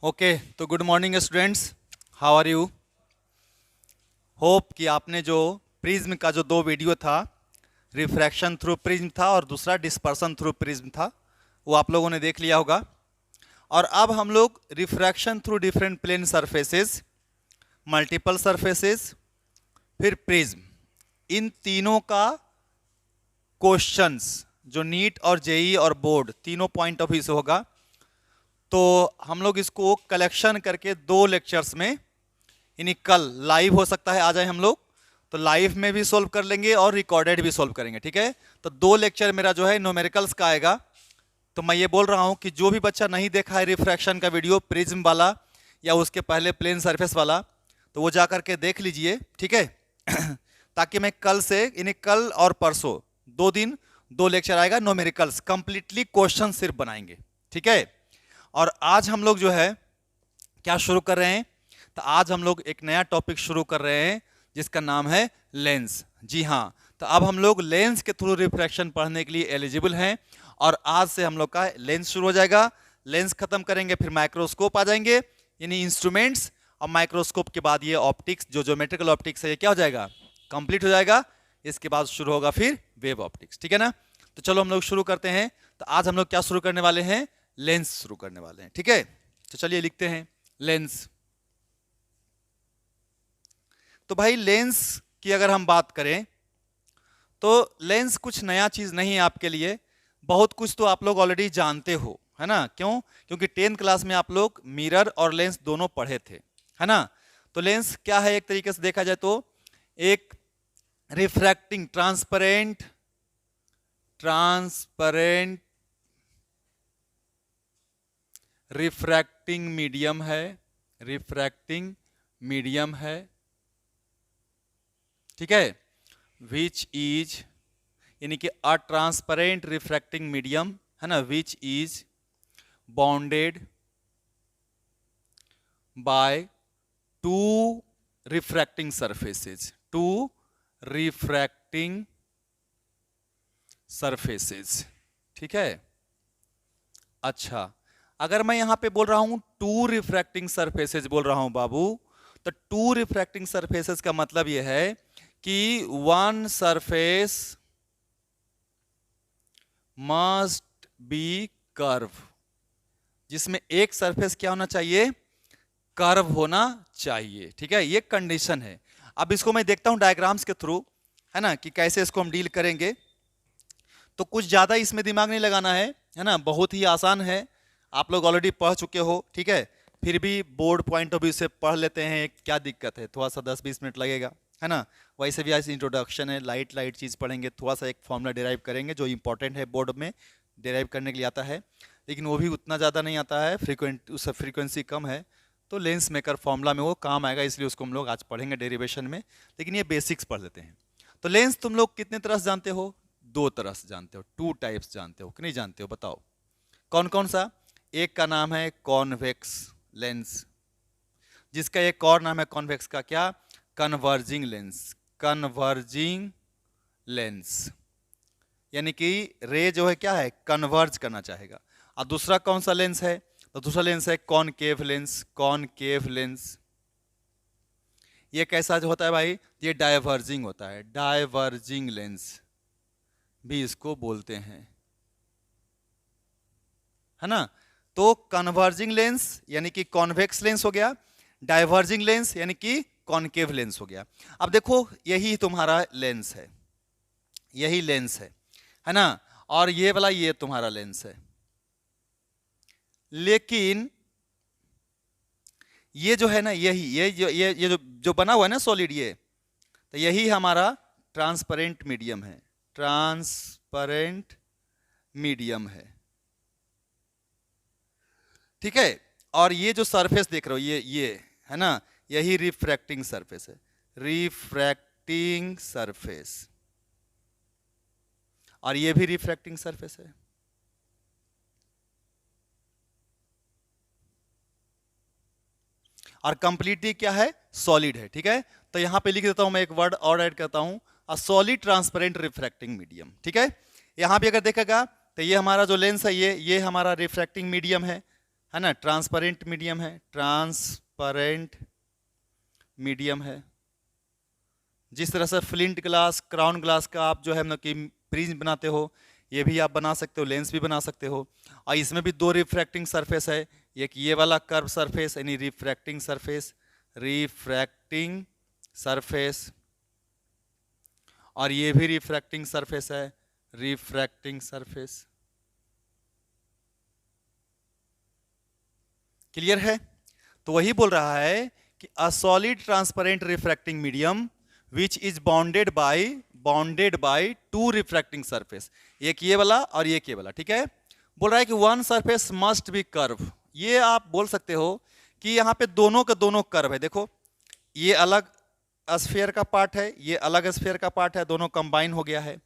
Okay, तो good morning students, how are you. Hope कि आपने जो प्रिज्म का जो दो वीडियो था, रिफ्रैक्शन थ्रू प्रिज्म था और दूसरा डिस्पर्सन थ्रू प्रिज्म था, वो आप लोगों ने देख लिया होगा। और अब हम लोग refraction through different plane surfaces, multiple surfaces, फिर प्रिज्म, इन तीनों का क्वेश्चंस जो नीट और जेई और बोर्ड तीनों पॉइंट ऑफ व्यू से होगा, तो हम लोग इसको कलेक्शन करके दो लेक्चर्स में, यानी कल लाइव हो सकता है आ जाए हम लोग, तो लाइव में भी सोल्व कर लेंगे और रिकॉर्डेड भी सोल्व करेंगे। ठीक है, तो दो लेक्चर मेरा जो है न्यूमेरिकल्स का आएगा। तो मैं ये बोल रहा हूँ कि जो भी बच्चा नहीं देखा है रिफ्रैक्शन का वीडियो प्रिज्म वाला या उसके पहले प्लेन सरफेस वाला, तो वो जा करके देख लीजिए। ठीक है ताकि मैं कल से, यानी कल और परसों 2 दिन 2 लेक्चर आएगा, न्यूमेरिकल्स कंप्लीटली क्वेश्चन सिर्फ बनाएंगे। ठीक है, और आज हम लोग जो है क्या शुरू कर रहे हैं, तो आज हम लोग एक नया टॉपिक शुरू कर रहे हैं जिसका नाम है लेंस। जी हाँ, तो अब हम लोग लेंस के थ्रू रिफ्रैक्शन पढ़ने के लिए एलिजिबल हैं और आज से हम लोग का लेंस शुरू हो जाएगा। लेंस खत्म करेंगे फिर माइक्रोस्कोप आ जाएंगे, यानी इंस्ट्रूमेंट्स, और माइक्रोस्कोप के बाद ये ऑप्टिक्स, जो ज्योमेट्रिकल ऑप्टिक्स है, ये क्या हो जाएगा, कंप्लीट हो जाएगा। इसके बाद शुरू होगा फिर वेव ऑप्टिक्स। ठीक है ना, तो चलो हम लोग शुरू करते हैं। तो आज हम लोग क्या शुरू करने वाले हैं, लेंस शुरू करने वाले हैं। ठीक है, तो चलिए लिखते हैं लेंस। तो भाई लेंस की अगर हम बात करें तो लेंस कुछ नया चीज नहीं है आपके लिए, बहुत कुछ तो आप लोग ऑलरेडी जानते हो, है ना। क्यों? क्योंकि 10th क्लास में आप लोग मिरर और लेंस दोनों पढ़े थे, है ना। तो लेंस क्या है, एक तरीके से देखा जाए तो एक refracting transparent transparent refracting medium है, रिफ्रैक्टिंग मीडियम है। ठीक है, विच इज, यानी कि अ ट्रांसपेरेंट रिफ्रैक्टिंग मीडियम, है ना, which is bounded by two refracting surfaces, two refracting surfaces. ठीक है, अच्छा, अगर मैं यहां पे बोल रहा हूं टू रिफ्रैक्टिंग सरफेसेस बोल रहा हूं बाबू, तो टू रिफ्रैक्टिंग सरफेसेस का मतलब यह है कि one surface must be curve, जिसमें एक सरफेस क्या होना चाहिए, कर्व होना चाहिए। ठीक है, ये कंडीशन है। अब इसको मैं देखता हूं डायग्राम्स के थ्रू, है ना, कि कैसे इसको हम डील करेंगे। तो कुछ ज्यादा इसमें दिमाग नहीं लगाना है ना, बहुत ही आसान है, आप लोग ऑलरेडी पढ़ चुके हो। ठीक है, फिर भी बोर्ड पॉइंट ऑफ व्यू से पढ़ लेते हैं, क्या दिक्कत है, थोड़ा सा 10-20 मिनट लगेगा, है ना। वैसे भी आज इंट्रोडक्शन है, लाइट लाइट चीज़ पढ़ेंगे, थोड़ा सा एक फॉर्मूला डिराइव करेंगे जो इंपॉर्टेंट है, बोर्ड में डिराइव करने के लिए आता है, लेकिन वो भी उतना ज़्यादा नहीं आता है, उसका फ्रीक्वेंसी कम है। तो लेंस मेकर फॉर्मूला में वो काम आएगा, इसलिए उसको हम लोग आज पढ़ेंगे डेरिवेशन में, लेकिन ये बेसिक्स पढ़ लेते हैं। तो लेंस तुम लोग कितने तरह से जानते हो, 2 तरह से जानते हो, 2 टाइप्स जानते हो कि नहीं जानते हो, बताओ कौन कौन सा। एक का नाम है कॉन्वेक्स लेंस, जिसका एक और नाम है कॉन्वेक्स का क्या, कन्वर्जिंग लेंस, कन्वर्जिंग लेंस, यानी कि रे जो है क्या है, कन्वर्ज करना चाहेगा। और दूसरा कौन सा लेंस है, तो दूसरा लेंस है कॉनकेव लेंस, कॉनकेव लेंस। ये कैसा जो होता है भाई, ये डाइवर्जिंग होता है, डाइवर्जिंग लेंस भी इसको बोलते हैं, है ना। तो कन्वर्जिंग लेंस यानी कि कॉन्वेक्स लेंस हो गया, डाइवर्जिंग लेंस यानी कि कॉनकेव लेंस हो गया। अब देखो यही तुम्हारा लेंस है, यही लेंस है ना, और ये वाला ये तुम्हारा लेंस है, लेकिन ये जो है ना, यही ये जो बना हुआ है ना सॉलिड, ये तो यही हमारा ट्रांसपेरेंट मीडियम है, ट्रांसपेरेंट मीडियम है। ठीक है, और ये जो सरफेस देख रहे हो ये है ना, यही रिफ्रैक्टिंग सरफेस है, रिफ्रैक्टिंग सरफेस, और ये भी रिफ्रैक्टिंग सरफेस है। और कंप्लीटली क्या है, सॉलिड है। ठीक है, तो यहां पे लिख देता हूं मैं, एक वर्ड और ऐड करता हूं, a solid transparent refracting medium. ठीक है, यहां पे अगर देखेगा तो ये हमारा जो लेंस है, ये हमारा रिफ्रैक्टिंग मीडियम है, है ना, ट्रांसपेरेंट मीडियम है, ट्रांसपेरेंट मीडियम है। जिस तरह से फ्लिंट ग्लास, क्राउन ग्लास का आप जो है मतलब कि प्रिज्म बनाते हो, ये भी आप बना सकते हो, लेंस भी बना सकते हो। और इसमें भी दो रिफ्रैक्टिंग सरफेस है, एक ये वाला कर्व सरफेस यानी रिफ्रैक्टिंग सरफेस, रिफ्रैक्टिंग सरफेस, और ये भी रिफ्रैक्टिंग सरफेस है, रिफ्रैक्टिंग सरफेस। क्लियर है? तो वही बोल रहा है कि a solid transparent refracting medium which is bounded by two refracting surface, एक ये वाला और एक ये वाला, ठीक है। बोल रहा है कि one surface must be curve. ये आप बोल सकते हो कि यहाँ पे दोनों के दोनों कर्व है। देखो ये अलग स्फीयर का पार्ट है, ये अलग स्फीयर का पार्ट है, दोनों कंबाइन हो गया है।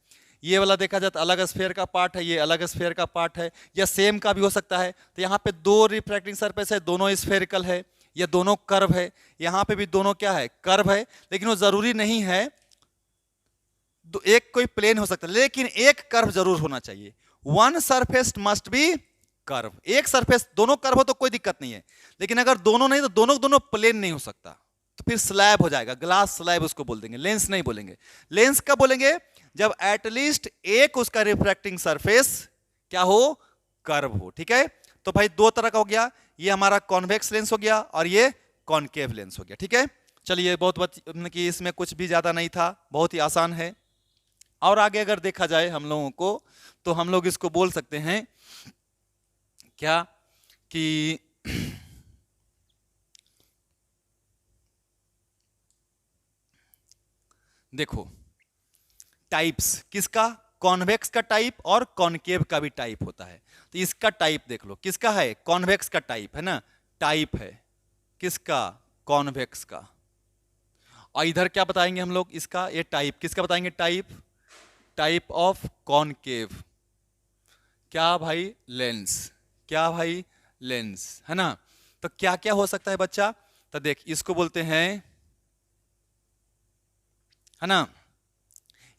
ये वाला देखा जाए तो अलग स्फीयर का पार्ट है, ये अलग स्फीयर का पार्ट है, या सेम का भी हो सकता है। तो यहाँ पे दो रिफ्रैक्टिंग सरफेस है, दोनों स्फेरिकल है, ये दोनों कर्व है। यहाँ पे भी दोनों क्या है, कर्व है, लेकिन वो जरूरी नहीं है। एक कोई प्लेन हो सकता है, लेकिन एक कर्व जरूर होना चाहिए। One surface must be curve, एक सरफेस, दोनों कर्व हो तो कोई दिक्कत नहीं है, लेकिन अगर दोनों नहीं तो दोनों दोनों प्लेन नहीं हो सकता, तो फिर स्लैब हो जाएगा, ग्लास स्लैब उसको बोल देंगे, लेंस नहीं बोलेंगे। लेंस कब बोलेंगे, जब एटलीस्ट एक उसका रिफ्रैक्टिंग सरफेस क्या हो, कर्व हो, ठीक है। तो भाई दो तरह का हो गया, ये हमारा कॉन्वेक्स लेंस हो गया और ये कॉनकेव लेंस हो गया, ठीक है। चलिए बहुत कि इसमें कुछ भी ज्यादा नहीं था, बहुत ही आसान है। और आगे अगर देखा जाए हम लोगों को, तो हम लोग इसको बोल सकते हैं क्या कि देखो टाइप्स किसका, कॉन्वेक्स का टाइप और कॉनकेव का भी टाइप होता है। तो इसका टाइप देख लो, किसका है, कॉन्वेक्स का टाइप है ना, टाइप है किसका, कॉन्वेक्स का। और इधर क्या बताएंगे हम लोग, इसका ये टाइप किसका बताएंगे, टाइप ऑफ कॉनकेव। क्या भाई, लेंस, क्या भाई, लेंस, है ना। तो क्या क्या हो सकता है बच्चा, तो देख इसको बोलते हैं, है ना,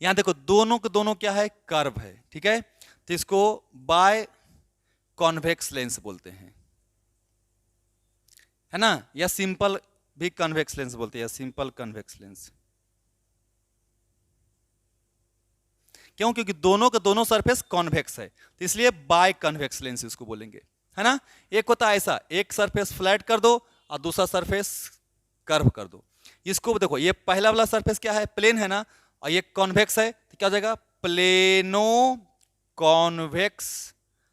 यहां देखो दोनों के दोनों क्या है, कर्व है, ठीक है। तो इसको बाय कॉन्वेक्स लेंस बोलते हैं, है ना, या सिंपल भी कन्वेक्स लेंस बोलते हैं, या सिंपल कन्वेक्स लेंस। क्यों, क्योंकि दोनों के दोनों सरफेस कॉन्वेक्स है, तो इसलिए बाय कन्वेक्स लेंस इसको बोलेंगे, है ना। एक होता है ऐसा, एक सरफेस फ्लैट कर दो और दूसरा सरफेस कर्व कर दो। इसको देखो, ये पहला वाला सरफेस क्या है, प्लेन है ना, और ये कॉन्वेक्स है, तो क्या हो जाएगा, प्लेनो कॉन्वेक्स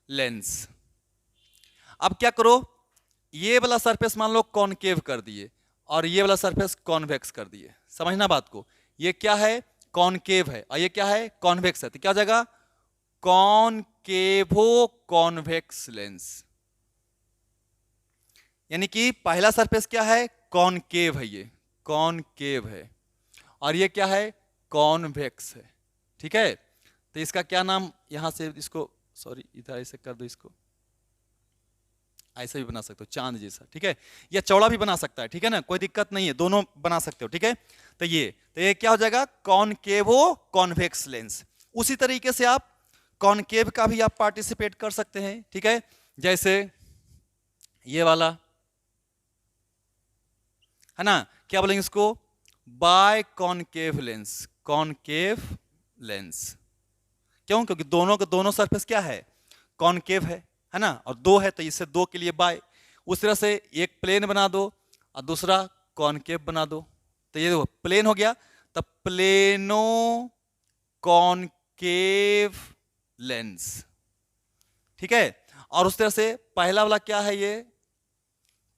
लेंस। अब क्या करो, ये वाला सरफेस मान लो कॉनकेव कर दिए और ये वाला सरफेस कॉन्वेक्स कर दिए, समझना बात को। ये क्या है, कॉनकेव है, और ये क्या है, कॉन्वेक्स है, तो क्या हो जाएगा, कॉनकेवो कॉन्वेक्स लेंस। यानी कि पहला सरफेस क्या है, कॉनकेव है, ये कॉनकेव है, और ये क्या है, कॉन्वेक्स है, ठीक है। तो इसका क्या नाम, यहां से इसको, सॉरी इधर ऐसे कर दो, इसको ऐसे भी बना सकते हो, चांद जैसा, ठीक है, या चौड़ा भी बना सकता है, ठीक है ना, कोई दिक्कत नहीं है, दोनों बना सकते हो, ठीक है। तो ये क्या हो जाएगा, कॉनकेवो कॉन्वेक्स लेंस। उसी तरीके से आप कॉनकेव का भी आप पार्टिसिपेट कर सकते हैं, ठीक है, जैसे ये वाला, है ना, क्या बोलेंगे इसको, by concave lens, concave lens. क्यों, क्योंकि दोनों के दोनों सरफेस क्या है, कॉनकेव है ना, और दो है तो इससे दो के लिए बाय। उस तरह से एक प्लेन बना दो और दूसरा कॉनकेव बना दो, तो ये देखो प्लेन हो गया, तब प्लेनो कॉनकेव लेंस, ठीक है। और उस तरह से पहला वाला क्या है, ये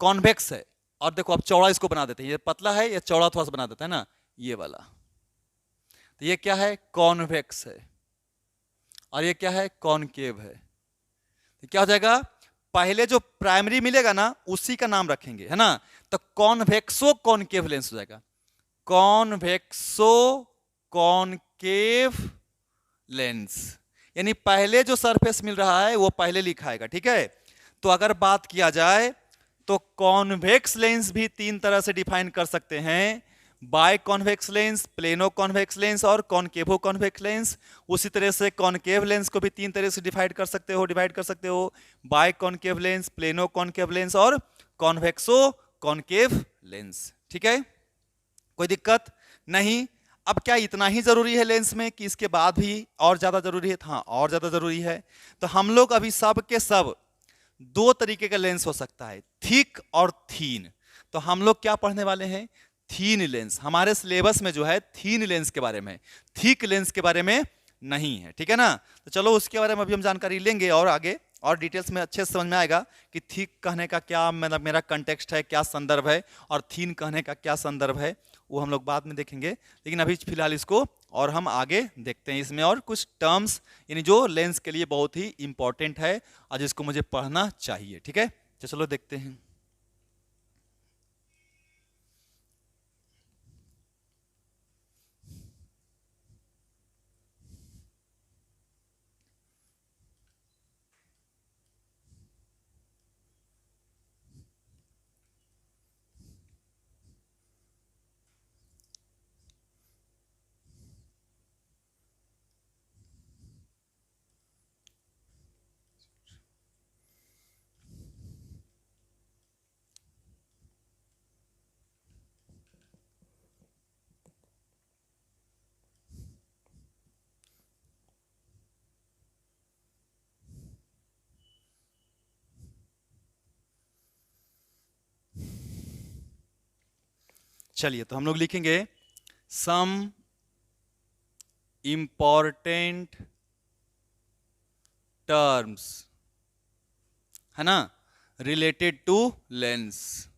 कॉन्वेक्स है, और देखो अब चौड़ा इसको बना देते हैं, ये पतला है, ये चौड़ा थोड़ा सा बना देता है ना, ये वाला। तो ये क्या है, कॉन्वेक्स है, और ये क्या है, कॉनकेव है। तो क्या हो जाएगा, पहले जो प्राइमरी मिलेगा ना उसी का नाम रखेंगे, है ना, तो कॉन्वेक्सो कॉनकेव लेंस हो जाएगा, कॉन्वेक्सो कॉनकेव लेंस। यानी पहले जो सरफेस मिल रहा है वो पहले लिखाएगा, ठीक है। तो अगर बात किया जाए तो कॉन्वेक्स लेंस भी तीन तरह से डिफाइन कर सकते हैं, biconvex lens, plano convex lens और कॉनकेवो कॉन्वेक्स लेंस। उसी तरह से कॉनकेव लेंस को भी तीन तरह से डिवाइड कर सकते हो, bye concave lens, plano concave lens और कॉन्वेक्सो कॉनकेव लेंस। ठीक है, कोई दिक्कत नहीं। अब क्या इतना ही जरूरी है लेंस में कि इसके बाद भी और ज्यादा जरूरी है? हाँ, और ज्यादा जरूरी है। तो हम लोग अभी सब के सब दो तरीके का लेंस हो सकता है, थिक और थीन। तो हम लोग क्या पढ़ने वाले हैं? थीन लेंस। हमारे सिलेबस में जो है थीन लेंस के बारे में, थिक लेंस के बारे में नहीं है। ठीक है ना? तो चलो उसके बारे में अभी हम जानकारी लेंगे और आगे और डिटेल्स में अच्छे से समझ में आएगा कि थिक कहने का क्या मतलब मेरा कंटेक्स्ट है, क्या संदर्भ है, और थीन कहने का क्या संदर्भ है, वो हम लोग बाद में देखेंगे। लेकिन अभी फिलहाल इसको और हम आगे देखते हैं। इसमें और कुछ टर्म्स यानी जो लेंस के लिए बहुत ही इंपॉर्टेंट है और जिसको मुझे पढ़ना चाहिए। ठीक है, तो चलो देखते हैं। चलिए, तो हम लोग लिखेंगे सम इंपॉर्टेंट टर्म्स, है ना, रिलेटेड टू लेंस।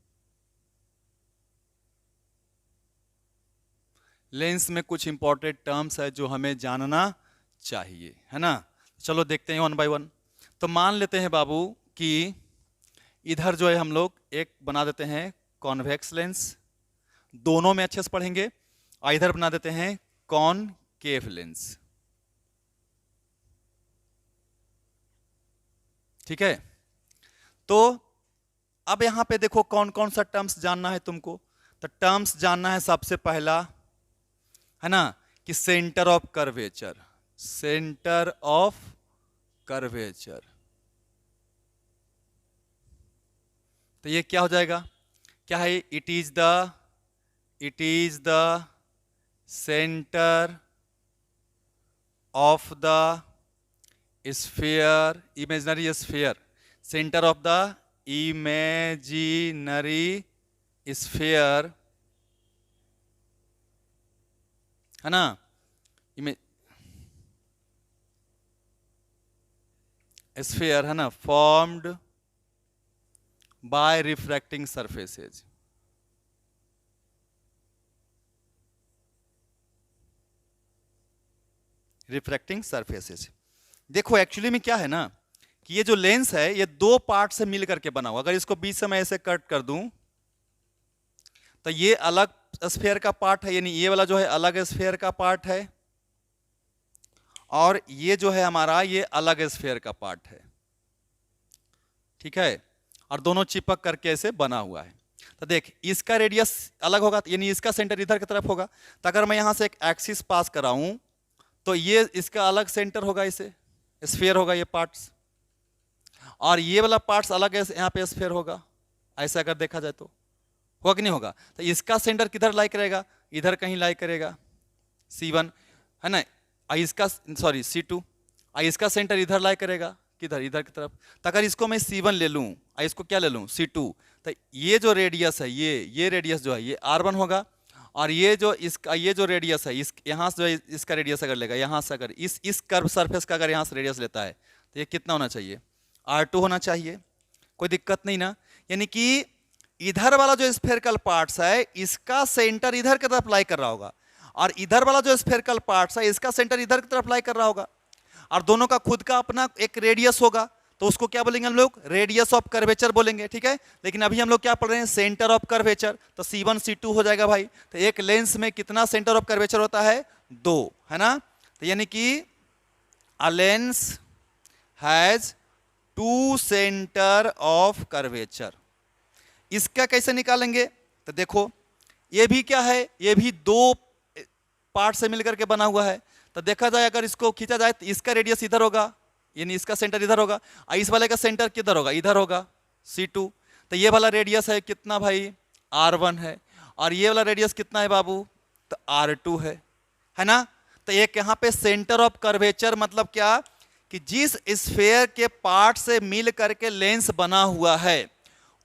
लेंस में कुछ इंपॉर्टेंट टर्म्स है जो हमें जानना चाहिए, है ना। चलो देखते हैं वन बाय वन। तो मान लेते हैं बाबू कि इधर जो है हम लोग एक बना देते हैं कॉन्वेक्स लेंस, दोनों में अच्छे से पढ़ेंगे। और इधर बना देते हैं कॉनकेव लेंस। ठीक है, तो अब यहां पे देखो कौन कौन सा टर्म्स जानना है तुमको। तो टर्म्स जानना है सबसे पहला, है ना, कि centre of curvature. Centre of curvature, तो ये क्या हो जाएगा? क्या है? It is the centre of the sphere, imaginary sphere, centre of the imaginary sphere, है ना, स्फीयर, है ना, formed by refracting surfaces. Refracting surfaces, देखो एक्चुअली में क्या है ना कि ये जो लेंस है ये दो पार्ट से मिल करके बना हुआ। अगर इसको बीच से मैं ऐसे कट कर दूं तो ये अलग स्फीयर का पार्ट है, यानी ये वाला जो है अलग स्फीयर का पार्ट है, और ये जो है हमारा ये अलग स्फीयर का पार्ट है। ठीक है, और दोनों चिपक करके ऐसे बना हुआ है। तो देख इसका रेडियस अलग होगा, यानी इसका सेंटर इधर की तरफ होगा। तो अगर मैं यहां से एक एक्सिस पास कराऊं तो ये इसका अलग सेंटर होगा, इसे स्फीयर होगा ये पार्ट्स, और ये वाला पार्ट्स अलग है, यहाँ पे स्फीयर होगा। ऐसा अगर देखा जाए तो होगा कि नहीं होगा? तो इसका सेंटर किधर लाई करेगा? इधर कहीं लाई करेगा, C1, है ना, इसका सॉरी C2, इसका सेंटर इधर लाई करेगा, किधर? इधर की तरफ। तो अगर इसको मैं C1 ले लूँ और इसको क्या ले लूँ? C2, तो ये जो रेडियस है ये रेडियस जो है ये R1 होगा, और ये जो रेडियस है इस यहाँ से जो इसका रेडियस अगर लेगा, यहाँ से अगर इस कर्व सरफेस का अगर यहाँ से रेडियस लेता है तो ये कितना होना चाहिए? R2 होना चाहिए। कोई दिक्कत नहीं ना? यानी कि इधर वाला जो स्फेरिकल पार्ट्स है इसका सेंटर इधर की तरफ लाई कर रहा होगा, और इधर वाला जो स्फेरिकल पार्ट्स है इसका सेंटर इधर की तरफ लाई कर रहा होगा, और दोनों का खुद का अपना एक रेडियस होगा। तो उसको क्या बोलेंगे हम लोग? रेडियस ऑफ कर्वेचर बोलेंगे। ठीक है, लेकिन अभी हम लोग क्या पढ़ रहे हैं? Centre of curvature. तो C1 C2 हो जाएगा भाई। तो एक लेंस में कितना सेंटर ऑफ कर्वेचर होता है? 2, है ना। तो यानी कि a lens has 2 centre of curvature. इसका कैसे निकालेंगे? तो देखो ये भी क्या है, ये भी दो पार्ट से मिलकर के बना हुआ है। तो देखा जाए अगर इसको खींचा जाए तो इसका रेडियस इधर होगा, यानी इसका सेंटर इधर होगा, और इस वाले का सेंटर किधर होगा, इधर होगा, C2। तो ये वाला रेडियस है कितना भाई, R1 है, और ये वाला रेडियस कितना है बाबू, तो R2 है ना। तो एक यहाँ पे सेंटर ऑफ कर्वेचर मतलब क्या कि जिस स्फेयर के पार्ट से मिल करके लेंस बना हुआ है,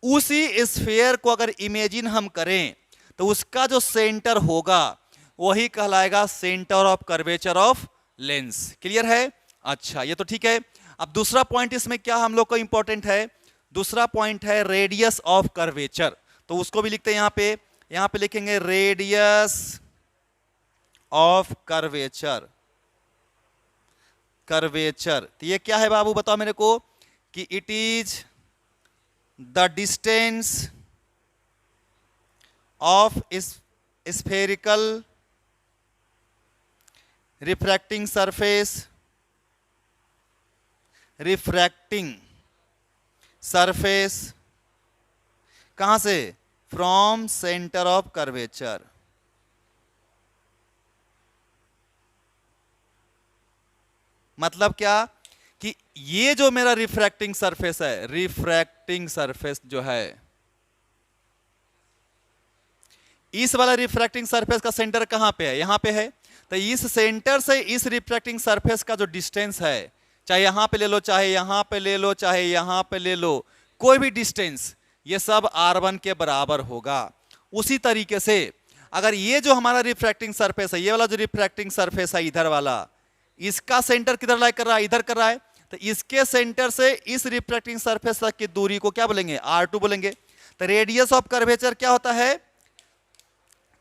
उसी स्फेयर को अगर इमेजिन हम करें तो उसका जो सेंटर होगा वही कहलाएगा centre of curvature of lens. Clear है? अच्छा, ये तो ठीक है। अब दूसरा पॉइंट इसमें क्या हम लोग को इंपॉर्टेंट है, दूसरा पॉइंट है रेडियस ऑफ कर्वेचर। तो उसको भी लिखते हैं यहां पे लिखेंगे रेडियस ऑफ कर्वेचर। तो ये क्या है बाबू, बताओ मेरे को, कि it is the distance of spherical refracting surface कहां से, फ्रॉम सेंटर ऑफ कर्वेचर। मतलब क्या कि ये जो मेरा रिफ्रैक्टिंग सरफेस है, रिफ्रैक्टिंग सरफेस जो है, इस वाला रिफ्रैक्टिंग सरफेस का सेंटर कहां पे है, यहां पे है। तो इस सेंटर से इस रिफ्रैक्टिंग सरफेस का जो डिस्टेंस है, चाहे यहां पे ले लो, चाहे यहां पे ले लो, चाहे यहां पे ले लो, कोई भी डिस्टेंस, ये सब R1 के बराबर होगा। उसी तरीके से अगर ये जो हमारा रिफ्रैक्टिंग सरफेस है, ये वाला जो रिफ्रैक्टिंग सरफेस है इधर वाला, इसका सेंटर किधर लाई कर रहा है, इधर कर रहा है, तो इसके सेंटर से इस रिफ्रैक्टिंग सरफेस तक की दूरी को क्या बोलेंगे, R2 बोलेंगे। तो रेडियस ऑफ कर्वेचर क्या होता है,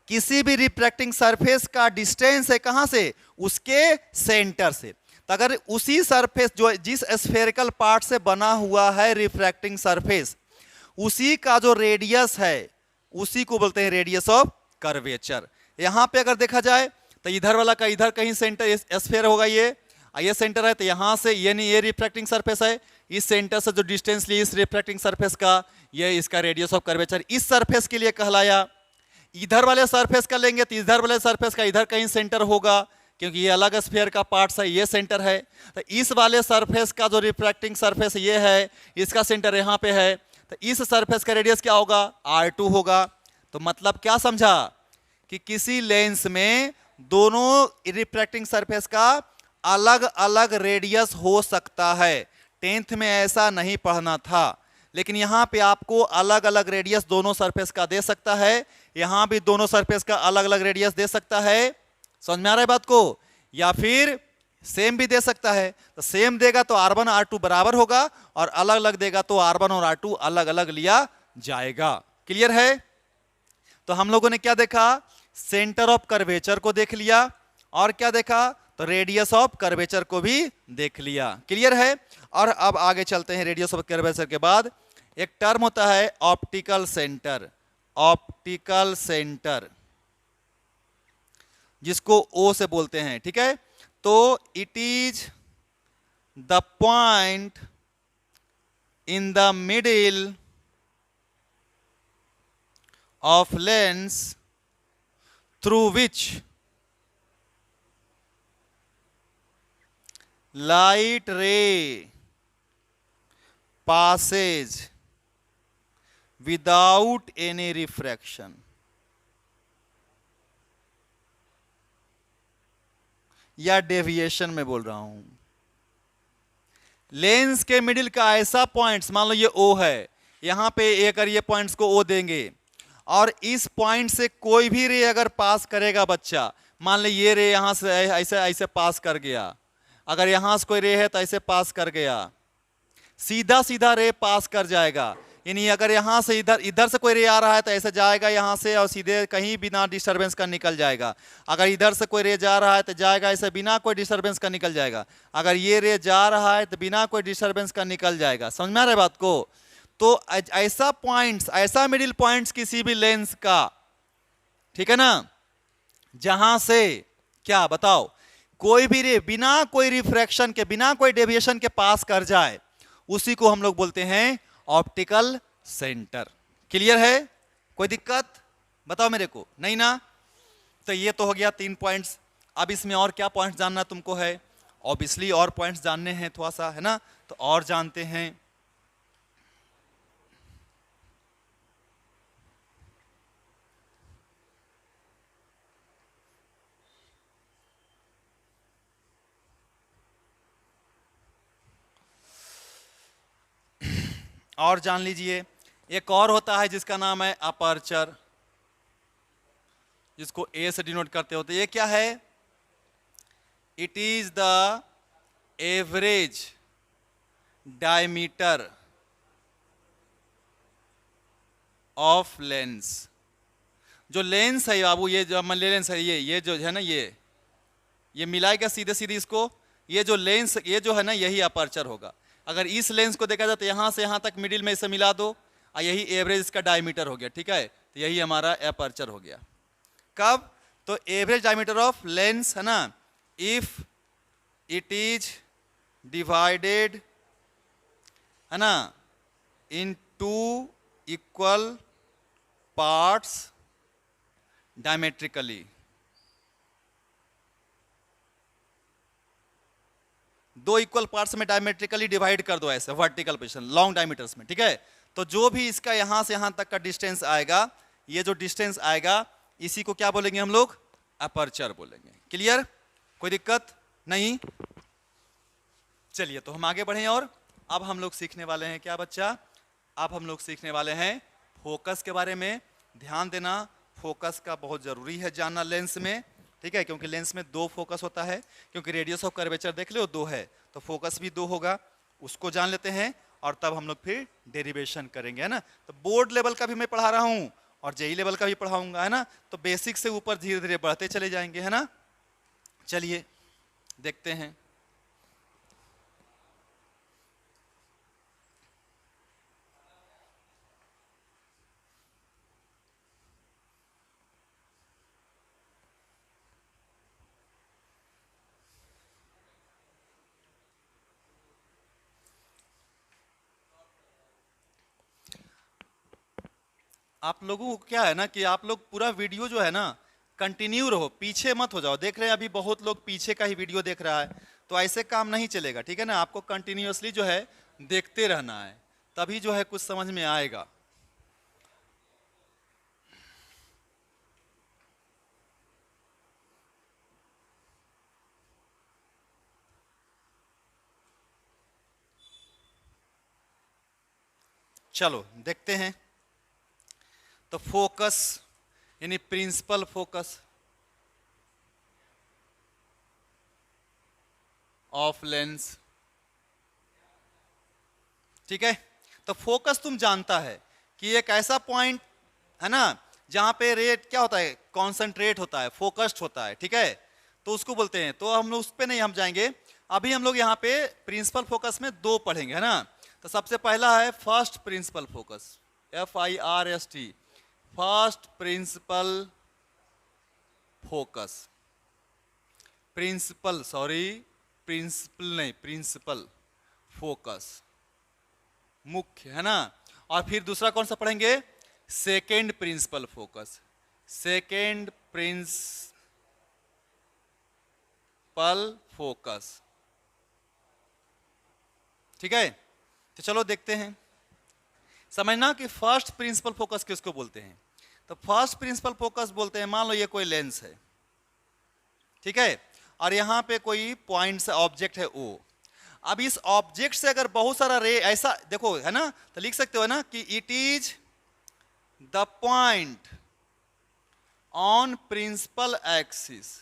किसी भी रिफ्रैक्टिंग सरफेस का डिस्टेंस है कहां से, उसके सेंटर से। तो अगर उसी सरफेस जो जिस स्फेरिकल पार्ट से बना हुआ है रिफ्रैक्टिंग सरफेस, उसी का जो रेडियस है उसी को बोलते हैं रेडियस ऑफ कर्वेचर। यहां पे अगर देखा जाए तो इधर वाला का इधर कहीं सेंटर स्फेयर होगा, ये सेंटर है, तो यहां से ये रिफ्रैक्टिंग सरफेस है, इस सेंटर से जो डिस्टेंस ली इस रिफ्रैक्टिंग सरफेस का, ये इसका रेडियस ऑफ कर्वेचर इस सरफेस के लिए कहलाया। इधर वाले सरफेस का लेंगे तो इधर वाले सरफेस का इधर कहीं सेंटर होगा, क्योंकि ये अलग स्फीयर का पार्ट है, ये सेंटर है। तो इस वाले सरफेस का जो रिफ्रैक्टिंग सरफेस ये है, इसका सेंटर यहाँ पे है, तो इस सरफेस का रेडियस क्या होगा, R2 होगा। तो मतलब क्या समझा कि किसी लेंस में दोनों रिफ्रैक्टिंग सरफेस का अलग अलग रेडियस हो सकता है। 10th में ऐसा नहीं पढ़ना था, लेकिन यहां पे आपको अलग अलग रेडियस दोनों सरफेस का दे सकता है, यहां भी दोनों सरफेस का अलग अलग रेडियस दे सकता है। समझ में आ रहा है बात को? या फिर सेम भी दे सकता है। तो सेम देगा तो R1 R2 बराबर होगा, और अलग अलग देगा तो R1 और R2 अलग अलग लिया जाएगा। क्लियर है? तो हम लोगों ने क्या देखा, सेंटर ऑफ कर्वेचर को देख लिया, और क्या देखा, तो रेडियस ऑफ कर्वेचर को भी देख लिया। क्लियर है? और अब आगे चलते हैं। रेडियस ऑफ कर्वेचर के बाद एक टर्म होता है ऑप्टिकल सेंटर। ऑप्टिकल सेंटर जिसको O से बोलते हैं, ठीक है। तो it is the point in the middle of lens through which light ray passes without any refraction। या डेविएशन में बोल रहा हूं, लेंस के मिडिल का ऐसा पॉइंट्स, मान लो ये O है, यहां पे अगर ये पॉइंट्स को O देंगे, और इस पॉइंट से कोई भी रे अगर पास करेगा बच्चा, मान लो ये रे यहां से ऐसे ऐसे पास कर गया, अगर यहां से कोई रे है तो ऐसे पास कर गया, सीधा सीधा रे पास कर जाएगा। यानी अगर यहां से इधर से कोई रे आ रहा है तो ऐसे जाएगा यहां से, और सीधे कहीं बिना डिस्टरबेंस का निकल जाएगा। अगर इधर से कोई रे जा रहा है तो जाएगा ऐसे बिना कोई डिस्टरबेंस का निकल जाएगा। अगर ये रे जा रहा है तो बिना कोई डिस्टरबेंस का निकल जाएगा। समझ में आ रहा है बात को? तो ऐसा पॉइंट्स, ऐसा मिडिल पॉइंट्स किसी भी लेंस का, ठीक है ना, जहां से क्या बताओ, कोई भी रे बिना कोई रिफ्रैक्शन के, बिना कोई डेविएशन के पास कर जाए, उसी को हम लोग बोलते हैं ऑप्टिकल सेंटर। क्लियर है? कोई दिक्कत? बताओ मेरे को, नहीं ना? तो ये तो हो गया 3 पॉइंट्स। अब इसमें और क्या पॉइंट्स जानना तुमको है? ऑब्वियसली और पॉइंट्स जानने हैं थोड़ा सा, है ना? तो और जानते हैं। और जान लीजिए, एक और होता है जिसका नाम है अपर्चर, जिसको ए से डिनोट करते होते। ये क्या है? It is the average diameter of lens. जो लेंस है बाबू, ये जो मान लेंस है, ये जो है ना, ये मिलाएगा सीधे सीधे इसको। ये जो लेंस, ये जो है ना, यही अपर्चर होगा। अगर इस लेंस को देखा जाए तो यहां से यहां तक मिडिल में इसे मिला दो, और यही एवरेज इसका डायमीटर हो गया, ठीक है? तो यही हमारा अपर्चर हो गया। कब? तो एवरेज डायमीटर ऑफ लेंस, है ना, इफ इट इज डिवाइडेड, है ना, इन 2 equal parts diametrically. 2 equal parts में डायमेट्रिकली डिवाइड कर दो, ऐसे वर्टिकल पोजीशन लॉन्ग डायमीटर्स में, ठीक है? तो जो भी इसका यहां से यहां तक का डिस्टेंस आएगा, ये जो डिस्टेंस आएगा, इसी को क्या बोलेंगे हम लोग? अपर्चर बोलेंगे। क्लियर? कोई दिक्कत नहीं? चलिए तो हम आगे बढ़ें। और अब हम लोग सीखने वाले हैं क्या बच्चा? अब हम लोग सीखने वाले हैं फोकस के बारे में। ध्यान देना, फोकस का बहुत जरूरी है जानना लेंस में, ठीक है? क्योंकि लेंस में 2 फोकस होता है, क्योंकि रेडियस ऑफ कर्वेचर देख लो 2 है, तो फोकस भी 2 होगा। उसको जान लेते हैं और तब हम लोग फिर डेरिवेशन करेंगे, है ना? तो बोर्ड लेवल का भी मैं पढ़ा रहा हूं और जेई लेवल का भी पढ़ाऊंगा, है ना? तो बेसिक से ऊपर धीरे धीरे बढ़ते चले जाएंगे, है ना? चलिए देखते हैं। आप लोगों को क्या है ना कि आप लोग पूरा वीडियो जो है ना कंटिन्यू रहो, पीछे मत हो जाओ। देख रहे हैं अभी बहुत लोग पीछे का ही वीडियो देख रहा है, तो ऐसे काम नहीं चलेगा, ठीक है ना? आपको कंटिन्यूअसली जो है देखते रहना है, तभी जो है कुछ समझ में आएगा। चलो देखते हैं। तो फोकस यानी प्रिंसिपल फोकस ऑफ लेंस, ठीक है? तो फोकस तुम जानता है कि एक ऐसा पॉइंट है ना जहां पे रेट क्या होता है? कॉन्सेंट्रेट होता है, फोकस्ड होता है, ठीक है? तो उसको बोलते हैं। तो हम लोग उस पे नहीं हम जाएंगे, अभी हम लोग यहाँ पे प्रिंसिपल फोकस में 2 पढ़ेंगे, है ना? तो सबसे पहला है first principal focus, FIRST, first principal focus. Principal, sorry, principal नहीं, प्रिंसिपल फोकस, मुख्य, है ना? और फिर दूसरा कौन सा पढ़ेंगे? Second principal focus, second principal focus, ठीक है? तो चलो देखते हैं। समझना कि फर्स्ट प्रिंसिपल फोकस किसको बोलते हैं। तो फर्स्ट प्रिंसिपल फोकस बोलते हैं, मान लो ये कोई लेंस है, ठीक है? और यहां पे कोई पॉइंट से ऑब्जेक्ट है O। अब इस ऑब्जेक्ट से अगर बहुत सारा रे ऐसा देखो, है ना, तो लिख सकते हो ना कि it is the point on principal axis,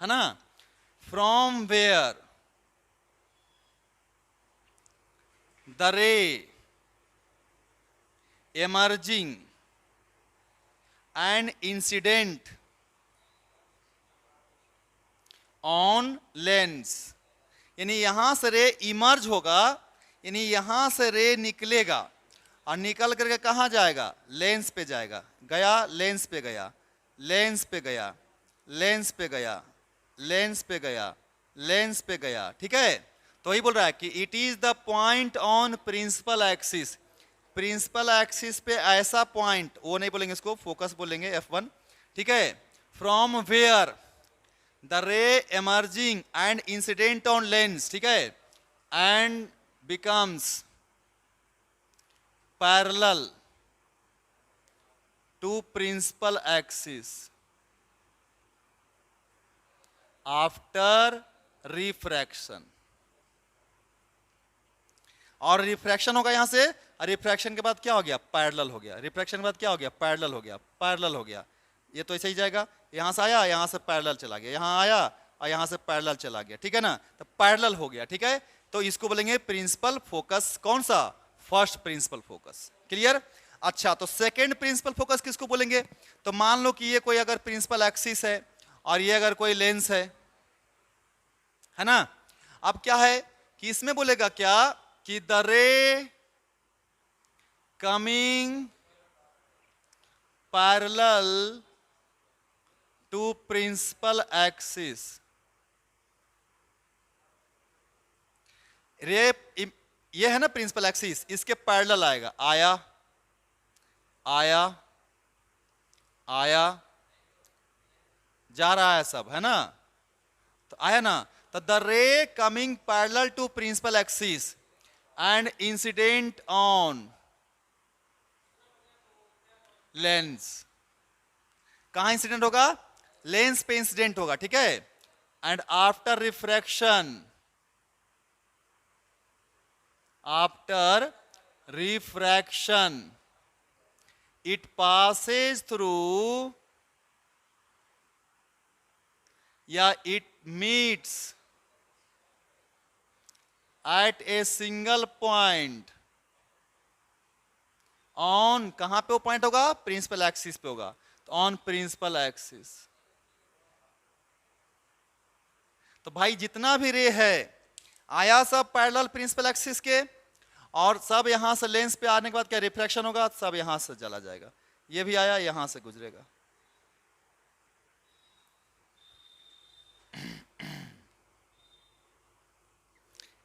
है ना, from where the ray emerging and incident on lens। यानी यहां से रे इमर्ज होगा, यानी यहां से रे निकलेगा और निकल करके कहां जाएगा? लेंस पे जाएगा। गया, लेंस पे गया, लेंस पे गया, लेंस पे गया, लेंस पे गया, लेंस पे गया, ठीक है? तो वही बोल रहा है कि it is the point on principal axis, principal axis पे ऐसा पॉइंट, वो नहीं बोलेंगे इसको, फोकस बोलेंगे F1, ठीक है, from where the ray emerging and incident on lens, ठीक है, and becomes parallel to principal axis after refraction. और रिफ्रैक्शन होगा यहां से, रिफ्रैक्शन के बाद क्या हो गया, पैरेलल हो गया, रिफ्रैक्शन के बाद क्या हो गया, पैरेलल हो गया, पैरेलल हो गया, ये तो ऐसे ही जाएगा, यहां से आया यहां से पैरेलल चला गया, यहां आया और यहां से पैरेलल चला गया, ठीक है ना, तो पैरेलल हो गया, ठीक है, तो इसको बोलेंगे प्रिंसिपल फोकस, कौन सा, फर्स्ट प्रिंसिपल फोकस, क्लियर। अच्छा, तो सेकेंड प्रिंसिपल फोकस किसको बोलेंगे, तो मान लो कि ये कोई अगर प्रिंसिपल एक्सिस है और ये अगर कोई लेंस है ना, अब क्या है कि इसमें बोलेगा क्या कि the ray coming parallel to principal axis, ray ये है ना प्रिंसिपल एक्सिस, इसके पैरेलल आएगा, आया आया आया, जा रहा है सब, है ना, तो आया ना, तो the ray coming parallel to principal axis and incident on lens, कहां इंसिडेंट होगा, लेंस पे इंसिडेंट होगा, ठीक है, and after refraction, after refraction it passes through या it meets at a single point on, कहां पे वो पॉइंट होगा, प्रिंसिपल एक्सिस पे होगा, तो ऑन प्रिंसिपल एक्सिस। तो भाई जितना भी रे है आया सब पैरेलल प्रिंसिपल एक्सिस के, और सब यहां से लेंस पे आने के बाद क्या रिफ्रैक्शन होगा, सब यहां से चला जाएगा, ये भी आया यहां से गुजरेगा,